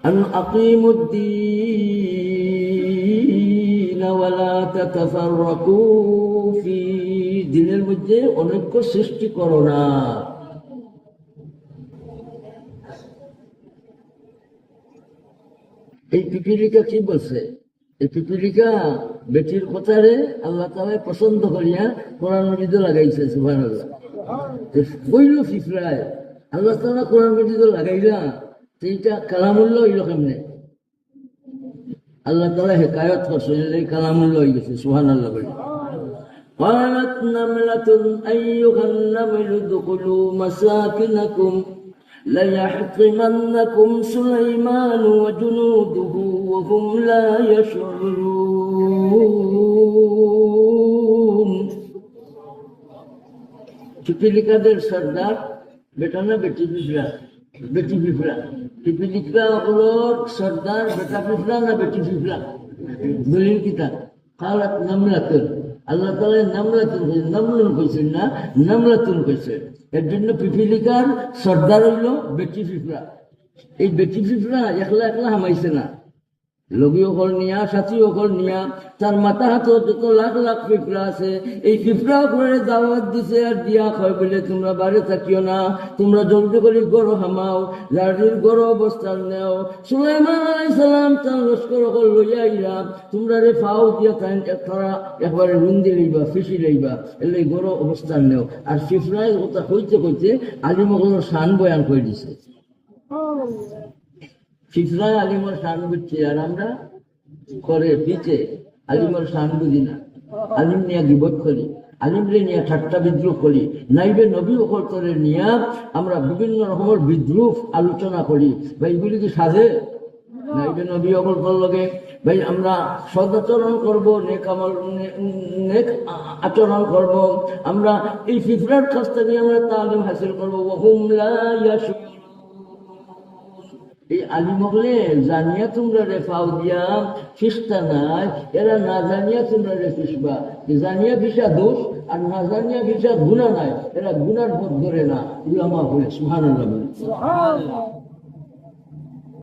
আন আকিমুদ্দীন ওয়া লা তাতাফাররাকু ফি, দিনের মধ্যে অনৈক্য সৃষ্টি করো না। এই পিপিলিকা কি বলছে? এই পিপিলিকা বেটির কথারে আল্লাহ তাআলা পছন্দ করিয়া কোরআন মজিদে লাগাইছে। সুবহানাল্লাহ। বইল ফিফরায় আল্লাহ তাআলা কোরআন মজিদে লাগাইলা, সেইটা কালামুল্লাহ হইল কেমনে? আল্লাহ তাআলা হেকায়ত করছে, এই কালামুল্লাহ হয়ে গেছে। সুবহানাল্লাহ বলে قالت نملة أيها النمل ادخلوا مساكنكم ليحطمنكم سليمان وجنوده وهم لا يشعرون। পিপিলিকাদের সর্দার বেটা না বেটি পিঁপড়া? বেটি পিঁপড়া। পিপিলিকা হলোর সর্দার বেটা পিঁপড়া না বেটি পিঁপড়া? দলিল কিতাব কালাত নামলাতুন, আল্লাহ তাআলা নামলাতুন কইছেন, নামলুন কইছেন না, নামলাতুন কইছেন। এর জন্য পিপিলিকার সর্দার হইল বেটি পিঁপড়া। এই বেটি পিঁপড়া একলা একলা হামাইছে না, লগি অকল নিয়া, সাথী অকল নিয়া, তার মাথা হাত যত লাখ লাখ পিঁপড়া আছে, এই পিঁপড়া করে দাওয়াত দিছে আর দিয়া কয় বলে তোমরা বাড়ি থাকিও না, তোমরা জলদি করে গড় হামাও, জারির গড় অবস্থান নেও। সুলাইমান আলাইহিস সালাম তার লস্কর অকল লইয়া আইলা, তোমরা রে ফাও দিয়া তারা একবারে রুন্দি লইবা, ফিসি লইবা, এলে গড় অবস্থান নেও। আর পিঁপড়ায় কথা কইতে কইতে আলিম অকলের শান বয়ান করে দিছে। পিঁপড়া আলিমর শান বুঝছে, আর আমরা করে পিছে আলিমর শান বুঝি না। আলিম নিয়ে গিবত করি, আলিমরে নিয়ে ঠাট্টা বিদ্রুপ করি, নাইবে নবী অকলতরে নিয়ে আমরা বিভিন্ন রকমের বিদ্রুপ আলোচনা করি। ভাই এগুলি কি সাজে? নাইবে নবী অকলতর লগে ভাই আমরা সদাচরণ করবো, নেক আচরণ করব। আমরা এই পিঁপড়ার কাছ থেকে আমরা তালিম হাসিল করবো। ওহুম লা ইয়াশউরুন। এই আলিম হলে জানিয়া তোমরা রে ফাও দিয়া ফিসটা নাই, এরা না জানিয়া তোমরা রে ফিসবা। জানিয়া ফিসা দোষ আর না জানিয়া ফিসা গুণা নাই, এরা গুনার পথ ধরে না। উলামা বলে সুবহানাল্লাহ।